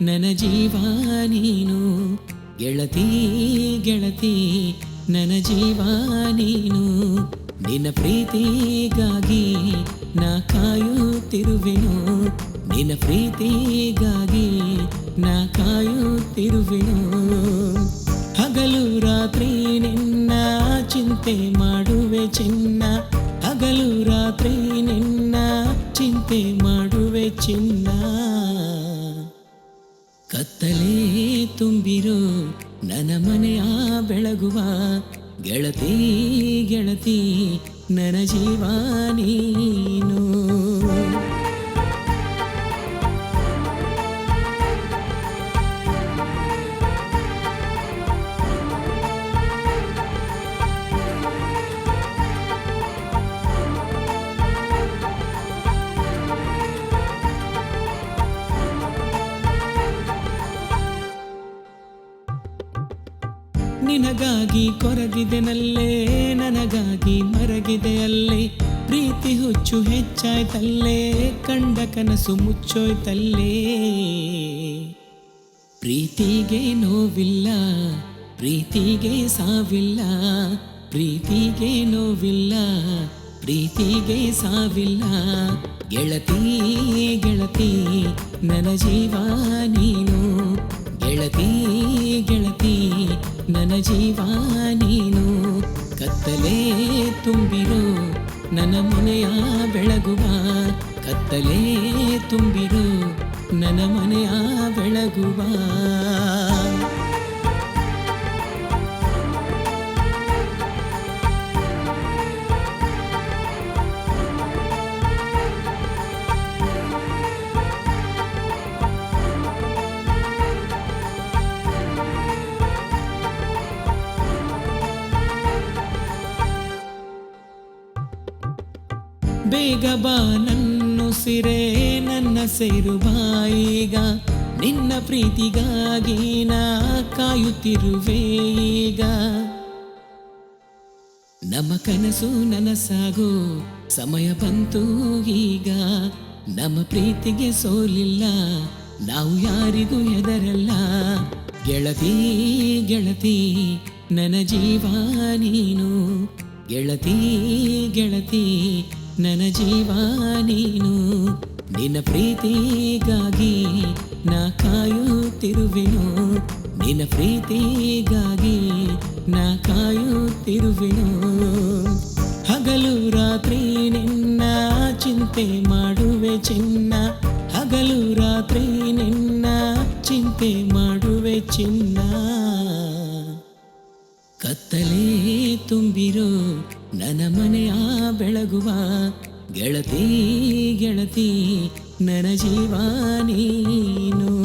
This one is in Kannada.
ನನ್ನ ಜೀವ ನೀನು. ಗೆಳತಿ ಗೆಳತಿ ನನ್ನ ಜೀವ ನೀನು. ನಿನ್ನ ಪ್ರೀತಿಗಾಗಿ ನಾ ಕಾಯುತ್ತಿರುವೆನು. ನಿನ್ನ ಪ್ರೀತಿಗಾಗಿ ನಾ ಕಾಯುತ್ತಿರುವೆನು. ಹಗಲು ರಾತ್ರಿ ನಿನ್ನ ಚಿಂತೆ ಮಾಡುವೆ ಚಿನ್ನ. ಹಗಲು ರಾತ್ರಿ ನಿನ್ನ ಚಿಂತೆ ಮಾಡುವೆ ಚಿನ್ನ. ಕತ್ತಲೆ ತುಂಬಿರೋ ನನ್ನ ಮನೆಯ ಬೆಳಗುವ ಗೆಳತಿ ಗೆಳತಿ ನನ್ನ ಜೀವ ನೀನು. ನಿನಗಾಗಿ ಕೊರಗಿದೆನಲ್ಲೇ, ನನಗಾಗಿ ಮರಗಿದೆಯಲ್ಲೇ. ಪ್ರೀತಿ ಹುಚ್ಚು ಹೆಚ್ಚಾಯ್ತಲ್ಲೇ, ಕಂಡ ಕನಸು ಮುಚ್ಚೋಯ್ತಲ್ಲೇ. ಪ್ರೀತಿಗೆ ನೋವಿಲ್ಲ, ಪ್ರೀತಿಗೆ ಸಾವಿಲ್ಲ. ಪ್ರೀತಿಗೆ ನೋವಿಲ್ಲ, ಪ್ರೀತಿಗೆ ಸಾವಿಲ್ಲ. ಗೆಳತಿ ಗೆಳತಿ ನನ್ನ ಜೀವ ನೀನು. ಗೆಳತಿ ಗೆಳತಿ ನನ್ನ ಜೀವ ನೀನು. ಕತ್ತಲೆ ತುಂಬಿರೋ ನನ್ನ ಮನೆಯ ಬೆಳಗುವ. ಕತ್ತಲೆ ತುಂಬಿರೋ ನನ್ನ ಮನೆಯ ಬೆಳಗುವ. ಬೇಗ ಬಾ ನನ್ನುಸಿರೇ ನನ್ನ ಸೇರು ಬಾಯಿಗ. ನಿನ್ನ ಪ್ರೀತಿಗಾಗಿ ನಾ ಕಾಯುತ್ತಿರುವೆ ಈಗ. ನಮ್ಮ ಕನಸು ನನಸಾಗೋ ಸಮಯ ಬಂತು ಈಗ. ನಮ್ಮ ಪ್ರೀತಿಗೆ ಸೋಲಿಲ್ಲ, ನಾವು ಯಾರಿಗೂ ಹೆದರಲ್ಲ. ಗೆಳತಿ ಗೆಳತಿ ನನ್ನ ಜೀವ ನೀನು. ಗೆಳತಿ ಗೆಳತಿ ನನ್ನ ಜೀವ ನೀನು. ನಿನ್ನ ಪ್ರೀತಿಗಾಗಿ ನಾ ಕಾಯುತ್ತಿರುವೆನು. ನಿನ್ನ ಪ್ರೀತಿಗಾಗಿ ನಾ ಕಾಯುತ್ತಿರುವೆನು. ಹಗಲು ರಾತ್ರಿ ನಿನ್ನ ಚಿಂತೆ ಮಾಡುವೆ ಚಿನ್ನ. ಹಗಲು ರಾತ್ರಿ ನಿನ್ನ ಚಿಂತೆ ಮಾಡುವೆ ಚಿನ್ನ. ಕತ್ತಲೆ ತುಂಬಿರೋ ನನ್ನ ಮನೆಯ ಬೆಳಗುವ ಗೆಳತಿ ಗೆಳತಿ ನನ್ನ ಜೀವ ನೀನು.